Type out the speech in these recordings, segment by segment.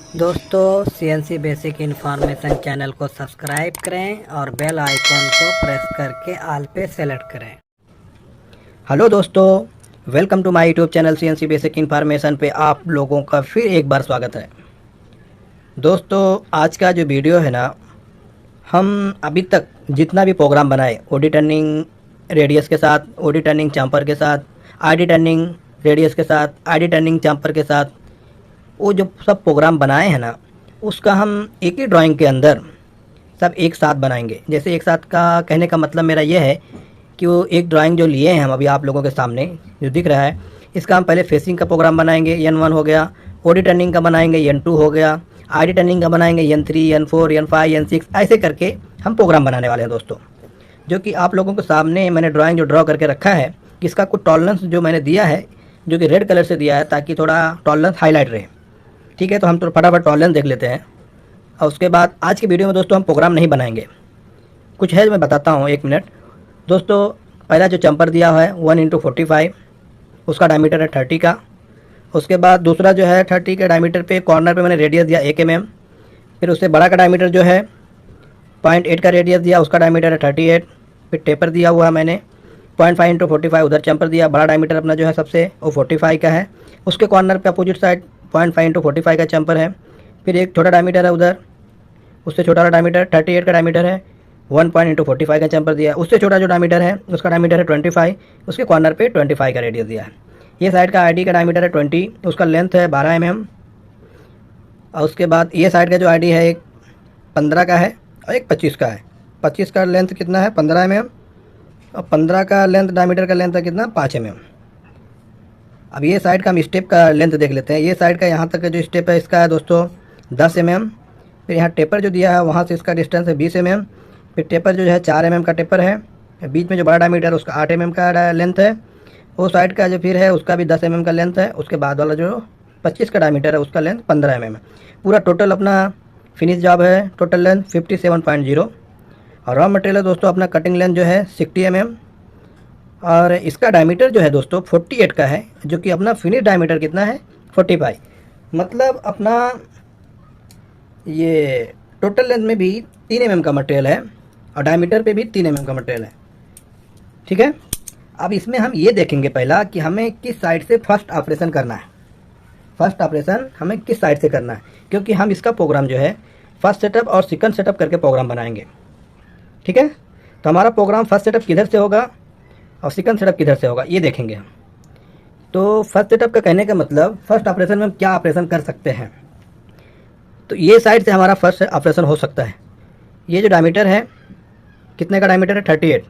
दोस्तों CNC basic information channel को subscribe करें और बेल आइकॉन को प्रेस करके ऑल पे सेलेक्ट करें। हेलो दोस्तों, welcome to my YouTube channel CNC basic information पे आप लोगों का फिर एक बार स्वागत है। दोस्तों आज का जो वीडियो है ना, हम अभी तक जितना भी प्रोग्राम बनाए ओडी टर्निंग रेडियस के साथ, ओडी टर्निंग चैम्पर के साथ, आईडी टर्निंग रेडियस के साथ, आईडी टर्निंग चैम्पर के साथ, वो जो सब प्रोग्राम बनाए हैं ना, उसका हम एक ही ड्राइंग के अंदर सब एक साथ बनाएंगे। जैसे एक साथ का कहने का मतलब मेरा ये है कि वो एक ड्राइंग जो लिए हैं हम अभी आप लोगों के सामने जो दिख रहा है, इसका हम पहले फेसिंग का प्रोग्राम बनाएंगे, N1 हो गया, ओडी टर्निंग का बनाएंगे N2 हो गया, आईडी टर्निंग का बनाएंगे N3, N4, N5, N6, ऐसे करके हम प्रोग्राम बनाने वाले हैं दोस्तों। जो कि आप लोगों के सामने मैंने ड्राइंग जो ड्रॉ करके रखा है, इसका कुछ टॉलरेंस जो मैंने दिया है, जो कि रेड कलर से दिया है ताकि थोड़ा टॉलरेंस हाईलाइट रहे। ठीक है, तो हम तो फटाफट टॉलरेंस देख लेते हैं और उसके बाद आज की वीडियो में दोस्तों हम प्रोग्राम नहीं बनाएंगे, कुछ है मैं बताता हूँ, 1 मिनट। दोस्तों पहला जो चंपर दिया हुआ है 1x45, उसका डायमीटर है 30 का। उसके बाद दूसरा जो है 30 के डायमीटर पे कॉर्नर पे मैंने रेडियस दिया 1 mm। फिर उससे बड़ा का डायमीटर जो है 0.8 का रेडियस दिया, उसका डायमीटर है 38। फिर टेपर दिया हुआ है मैंने 0.5x45, उधर चंपर दिया। बड़ा डायमीटर अपना जो है सबसे वो 45 का है, उसके कॉर्नर पे अपोजिट साइड 0.5x45 का चंपर है। फिर एक छोटा डायमीटर है उधर, उससे छोटा वाला डायमीटर 38 का डायमीटर है, 1.45 का चंपर दिया। उससे छोटा जो डायमीटर है उसका डायमीटर है 25, उसके कॉर्नर पे 25 का रेडियस दिया है। ये साइड का आईडी का डायमीटर है 20, उसका लेंथ है 12 mm। और उसके बाद ये साइड का जो आईडी है एक 15 का है और एक 25 का है। 25 का लेंथ कितना है 15 mm, और 15 का लेंथ डायमीटर का लेंथ है कितना 5 mm। अब ये साइड का हम स्टेप का लेंथ देख लेते हैं। ये साइड का यहाँ तक का जो स्टेप है इसका है दोस्तों 10 mm। फिर यहाँ टेपर जो दिया है वहाँ से इसका डिस्टेंस है 20 mm। फिर टेपर जो है 4 mm का टेपर है। बीच में जो बड़ा डायमीटर है उसका 8 mm का लेंथ है। वो साइड का जो फिर है उसका भी 10 mm का लेंथ है। उसके बाद वाला जो 25 का डायमीटर है उसका लेंथ 15 mm है। पूरा टोटल अपना फिनिश जॉब है, टोटल लेंथ 57.0। और रॉ मटेरियल है दोस्तों अपना कटिंग लेंथ जो है 60 mm। और इसका डायमीटर जो है दोस्तों 48 का है, जो कि अपना फिनिश डायमीटर कितना है 45। मतलब अपना ये टोटल लेंथ में भी 3 mm का मटेरियल है और डायमीटर पे भी 3 mm का मटेरियल है। ठीक है, अब इसमें हम ये देखेंगे पहला कि हमें किस साइड से फर्स्ट ऑपरेशन करना है। फर्स्ट ऑपरेशन हमें किस साइड से करना है, क्योंकि हम इसका प्रोग्राम जो है फर्स्ट सेटअप और सेकंड सेटअप करके प्रोग्राम बनाएंगे। ठीक है, तो हमारा प्रोग्राम फर्स्ट सेटअप किधर से होगा और सेकंड सेटअप किधर से होगा ये देखेंगे हम। तो फर्स्ट सेटअप का कहने का मतलब फर्स्ट ऑपरेशन में हम क्या ऑपरेशन कर सकते हैं, तो ये साइड से हमारा फर्स्ट ऑपरेशन हो सकता है। ये जो डायमीटर है कितने का डायमीटर है 38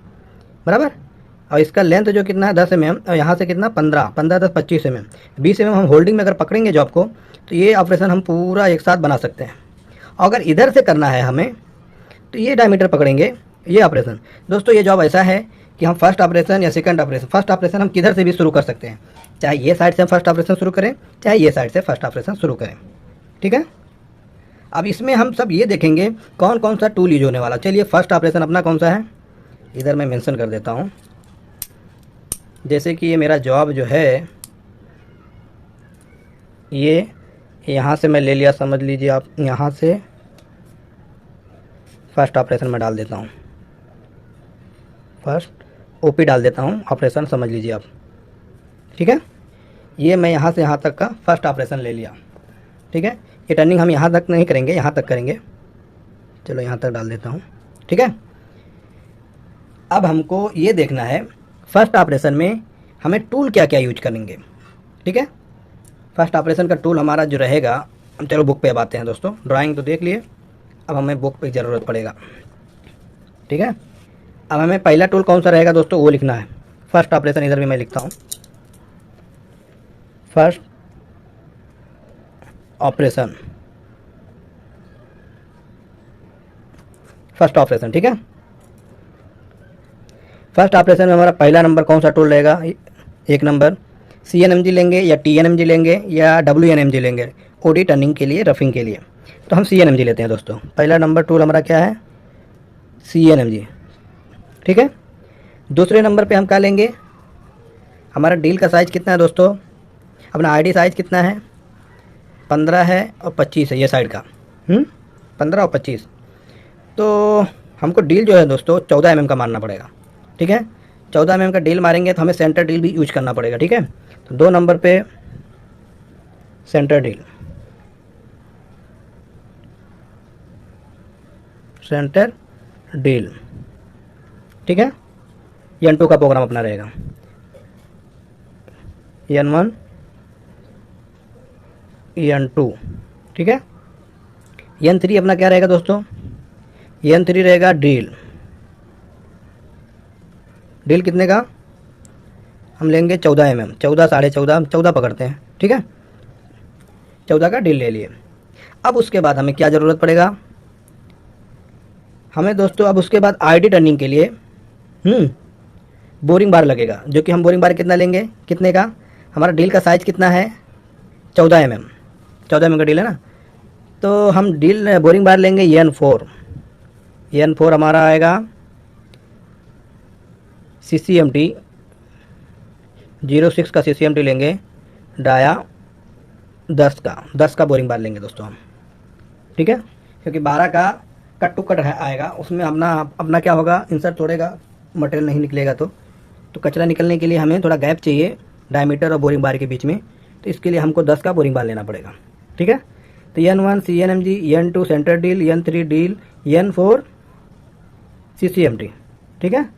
बराबर, और इसका लेंथ जो कितना है 10 mm, और यहाँ से कितना 15 10 25 mm, 20 mm हम होल्डिंग में अगर पकड़ेंगे जॉब को तो ये ऑपरेशन हम पूरा एक साथ बना सकते हैं। अगर इधर से करना है हमें तो ये डायमीटर पकड़ेंगे, ये ऑपरेशन। दोस्तों ये जॉब ऐसा है कि हम फर्स्ट ऑपरेशन या सेकंड ऑपरेशन, फर्स्ट ऑपरेशन हम किधर से भी शुरू कर सकते हैं, चाहे ये साइड से हम फर्स्ट ऑपरेशन शुरू करें, चाहे ये साइड से फर्स्ट ऑपरेशन शुरू करें। ठीक है, अब इसमें हम सब ये देखेंगे कौन कौन सा टूल यूज होने वाला। चलिए फर्स्ट ऑपरेशन अपना कौन सा है इधर मैं मेंशन कर देता हूँ। जैसे कि ये मेरा जॉब जो है ये यहाँ से मैं ले लिया, समझ लीजिए आप, यहाँ से फर्स्ट ऑपरेशन में डाल देता हूँ, फर्स्ट ओपी डाल देता हूँ ऑपरेशन, समझ लीजिए आप। ठीक है, ये मैं यहाँ से यहाँ तक का फर्स्ट ऑपरेशन ले लिया। ठीक है, ये टर्निंग हम यहाँ तक नहीं करेंगे, यहाँ तक करेंगे। चलो यहाँ तक डाल देता हूँ। ठीक है, अब हमको ये देखना है फर्स्ट ऑपरेशन में हमें टूल क्या क्या यूज करेंगे। ठीक है, फर्स्ट ऑपरेशन का टूल हमारा जो रहेगा, हम चलो बुक पे अब आते हैं दोस्तों। ड्राइंग तो देख लिए, अब हमें बुक पे ज़रूरत पड़ेगा। ठीक है, अब हमें पहला टूल कौन सा रहेगा दोस्तों वो लिखना है। फर्स्ट ऑपरेशन इधर भी मैं लिखता हूँ, फर्स्ट ऑपरेशन, फर्स्ट ऑपरेशन। ठीक है, फर्स्ट ऑपरेशन में हमारा पहला नंबर कौन सा टूल रहेगा, 1 नंबर CNMG लेंगे या TNMG लेंगे या WNMG लेंगे ओडी टर्निंग के लिए, रफिंग के लिए। तो हम CNMG लेते हैं दोस्तों। पहला नंबर टूल हमारा क्या है CNMG। ठीक है, दूसरे नंबर पे हम क्या लेंगे, हमारा डील का साइज़ कितना है दोस्तों, अपना आईडी साइज़ कितना है 15 है और 25 है ये साइड का, 15 और 25। तो हमको डील जो है दोस्तों 14 mm का मारना पड़ेगा, ठीक है। 14 mm का डील मारेंगे तो हमें सेंटर डील भी यूज करना पड़ेगा, ठीक है। तो 2 नंबर पे सेंटर डील, सेंटर डील, ठीक है। N2 का प्रोग्राम अपना रहेगा, N1 N2, ठीक है। N3 अपना क्या रहेगा दोस्तों, N3 रहेगा डील। डील कितने का हम लेंगे 14 mm, 14 साढ़े 14, 14 पकड़ते हैं, ठीक है। 14 का डील ले लिए। अब उसके बाद हमें क्या ज़रूरत पड़ेगा, हमें दोस्तों अब उसके बाद आईडी टर्निंग के लिए बोरिंग बार लगेगा, जो कि हम बोरिंग बार कितना लेंगे, कितने का, हमारा डील का साइज़ कितना है 14 mm, 14 mm का डील है ना। तो हम डील बोरिंग बार लेंगे N4, N4 हमारा आएगा CCMT 06 का CCMT लेंगे, डाया 10 का बोरिंग बार लेंगे दोस्तों हम, ठीक है। क्योंकि 12 का कट टू कट आएगा, उसमें अपना क्या होगा, इंसर्ट तोड़ेगा, मटेरियल नहीं निकलेगा। तो कचरा निकलने के लिए हमें थोड़ा गैप चाहिए डायमीटर और बोरिंग बार के बीच में, तो इसके लिए हमको 10 का बोरिंग बार लेना पड़ेगा, ठीक है। तो N1 CNMG, N2 centre deal, N3 deal, N4 CCMT, ठीक है।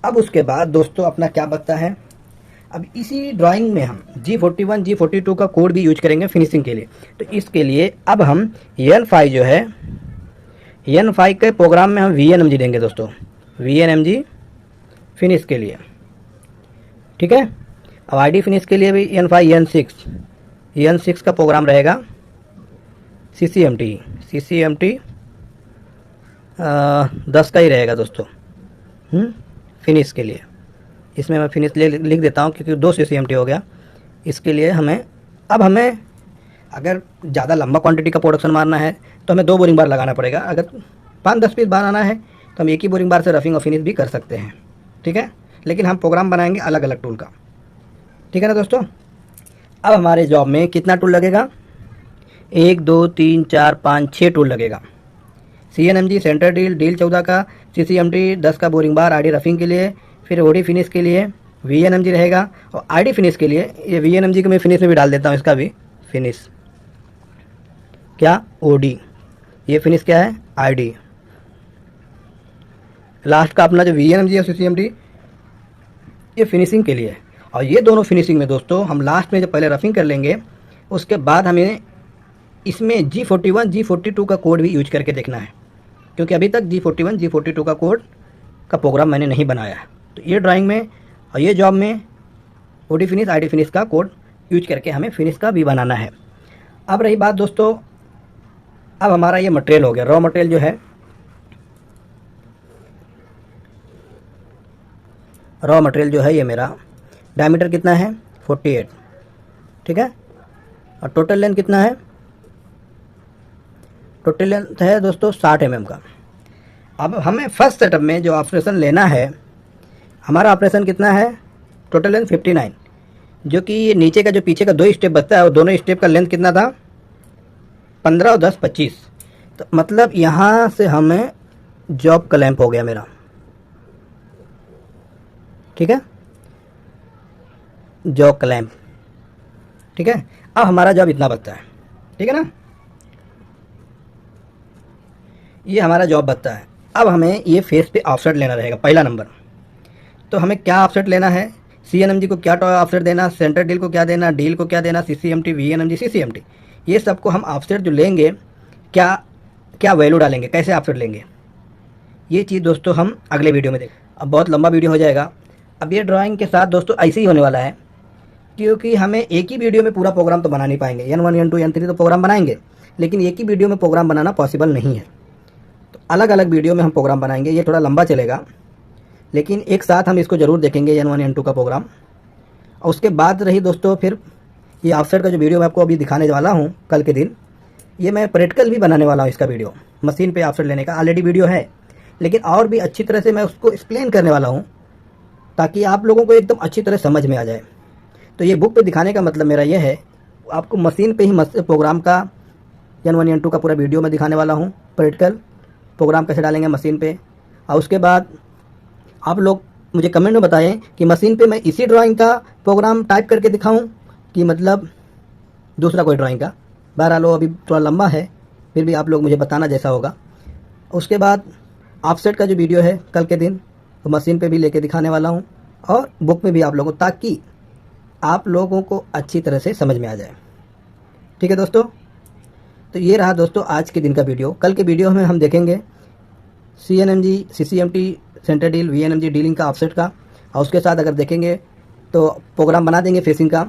अब उसके बाद दोस्तों अपना क्या बचता है, अब इसी ड्राइंग में हम G41 G42 का कोड भी यूज करेंगे फिनिशिंग के लिए। तो इसके लिए अब हम N5 जो है, N5 के प्रोग्राम में हम VNMG देंगे दोस्तों, VNMG फिनिश के लिए, ठीक है। अब आईडी फिनिश के लिए भी N5 N6 का प्रोग्राम रहेगा, CCMT 10 का ही रहेगा दोस्तों, फिनिश के लिए। इसमें मैं फिनिश लिख देता हूँ क्योंकि 2 CCMT हो गया। इसके लिए हमें अगर ज़्यादा लंबा क्वांटिटी का प्रोडक्शन मारना है तो हमें 2 बोरिंग बार लगाना पड़ेगा। अगर 5-10 पीस बनाना है तो हम एक ही बोरिंग बार से रफिंग और फिनिश भी कर सकते हैं, ठीक है। लेकिन हम प्रोग्राम बनाएंगे अलग अलग टूल का, ठीक है ना दोस्तों। अब हमारे जॉब में कितना टूल लगेगा, 1 2 3 4 5 6 टूल लगेगा। CNMG सेंटर डील, डील 14 का, CCMT 10 का बोरिंग बार आईडी रफिंग के लिए, फिर OD फिनिश के लिए VNMG रहेगा, और आईडी फिनिश के लिए ये VNMG को मैं फिनिश में भी डाल देता हूँ, इसका भी फिनिश क्या OD, ये फिनिश क्या है ID। लास्ट का अपना जो VNMG और CCMT ये फिनिशिंग के लिए है। और ये दोनों फिनिशिंग में दोस्तों हम लास्ट में जब पहले रफिंग कर लेंगे, उसके बाद हमें इसमें G41 G42 का कोड भी यूज करके देखना है, क्योंकि अभी तक G41 G42 का कोड का प्रोग्राम मैंने नहीं बनाया है। तो ये ड्राइंग में और ये जॉब में OD फिनिश ID फिनिश का कोड यूज करके हमें फिनिश का भी बनाना है। अब रही बात दोस्तों, अब हमारा ये मटेरियल हो गया, रॉ मटेरियल जो है, रॉ मटेरियल जो है ये मेरा डायमीटर कितना है 48, ठीक है। और टोटल लेंथ कितना है, टोटल लेंथ है दोस्तों 60 mm का। अब हमें फर्स्ट सेटअप में जो ऑपरेशन लेना है, हमारा ऑपरेशन कितना है, टोटल लेंथ 59, जो कि नीचे का जो पीछे का 2 स्टेप बचता है, और दोनों स्टेप का लेंथ कितना था 15 और 10 25। तो मतलब यहाँ से हमें जॉब क्लैंप हो गया मेरा, ठीक है, जॉब क्लैंप, ठीक है। अब हमारा जॉब इतना बचता है, ठीक है ना, ये हमारा जॉब बचता है। अब हमें ये फेस पे ऑफसेट लेना रहेगा, पहला नंबर। तो हमें क्या ऑफसेट लेना है, CNMG को क्या ऑफसेट देना, सेंटर डील को क्या देना, डील को क्या देना, CCMT VNMG CCMT, ये सबको हम ऑफसेट जो लेंगे, क्या क्या वैल्यू डालेंगे, कैसे ऑफसेट लेंगे, ये चीज़ दोस्तों हम अगले वीडियो में देखें। अब बहुत लंबा वीडियो हो जाएगा। अब ये ड्राइंग के साथ दोस्तों ऐसे ही होने वाला है, क्योंकि हमें एक ही वीडियो में पूरा प्रोग्राम तो बना नहीं पाएंगे। N1 N2 N3 तो प्रोग्राम बनाएंगे, लेकिन एक ही वीडियो में प्रोग्राम बनाना पॉसिबल नहीं है। तो अलग अलग वीडियो में हम प्रोग्राम बनाएंगे, ये थोड़ा लंबा चलेगा, लेकिन एक साथ हम इसको ज़रूर देखेंगे N1 N2 का प्रोग्राम। और उसके बाद रही दोस्तों फिर ये ऑफसेट का जो वीडियो मैं आपको अभी दिखाने वाला हूँ कल के दिन, ये मैं प्रैक्टिकल भी बनाने वाला हूँ। इसका वीडियो मशीन पे ऑफसेट लेने का ऑलरेडी वीडियो है, लेकिन और भी अच्छी तरह से मैं उसको एक्सप्लेन करने वाला हूँ, ताकि आप लोगों को एकदम अच्छी तरह समझ में आ जाए। तो ये बुक पे दिखाने का मतलब मेरा ये है आपको मशीन पे ही प्रोग्राम का N1 N2 का पूरा वीडियो मैं दिखाने वाला हूँ। प्रैक्टिकल प्रोग्राम कैसे डालेंगे मशीन पे, और उसके बाद आप लोग मुझे कमेंट में बताएं कि मशीन पे मैं इसी ड्राइंग का प्रोग्राम टाइप करके दिखाऊं कि मतलब दूसरा कोई ड्राइंग का। बहरहाल अभी थोड़ा लंबा है, फिर भी आप लोग मुझे बताना जैसा होगा। उसके बाद ऑफसेट का जो वीडियो है कल के दिन वो मशीन पे भी लेके दिखाने वाला हूँ और बुक में भी आप लोगों, ताकि आप लोगों को अच्छी तरह से समझ में आ जाए। ठीक है दोस्तों, तो ये रहा दोस्तों आज के दिन का वीडियो। कल के वीडियो में हम देखेंगे CNMG CCMT centre deal VNMG dealing का ऑफसेट का, और उसके साथ अगर देखेंगे तो प्रोग्राम बना देंगे फेसिंग का,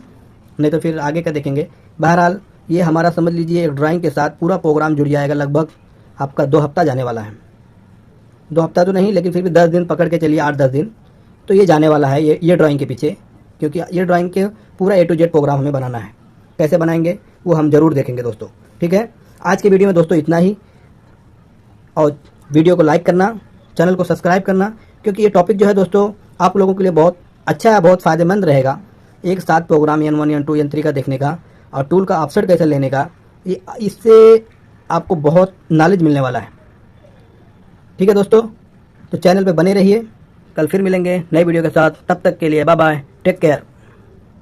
नहीं तो फिर आगे का देखेंगे। बहरहाल ये हमारा समझ लीजिए एक ड्राइंग के साथ पूरा प्रोग्राम जुड़ जाएगा। लगभग आपका 2 हफ्ता जाने वाला है, 2 हफ्ता तो नहीं लेकिन फिर भी 10 दिन पकड़ के चलिए, 8-10 दिन तो ये जाने वाला है ये ड्राइंग के पीछे, क्योंकि ये ड्राइंग के पूरा A to Z प्रोग्राम हमें बनाना है। कैसे बनाएंगे वो हम ज़रूर देखेंगे दोस्तों। ठीक है, आज के वीडियो में दोस्तों इतना ही, और वीडियो को लाइक करना, चैनल को सब्सक्राइब करना, क्योंकि ये टॉपिक जो है दोस्तों आप लोगों के लिए बहुत अच्छा है, बहुत फ़ायदेमंद रहेगा। एक साथ प्रोग्राम N1 N2 N3 का देखने का और टूल का ऑफसेट कैसे लेने का, इससे आपको बहुत नॉलेज मिलने वाला है। ठीक है दोस्तों, तो चैनल पे बने रहिए, कल फिर मिलेंगे नई वीडियो के साथ। तब तक के लिए बाय बाय, टेक केयर।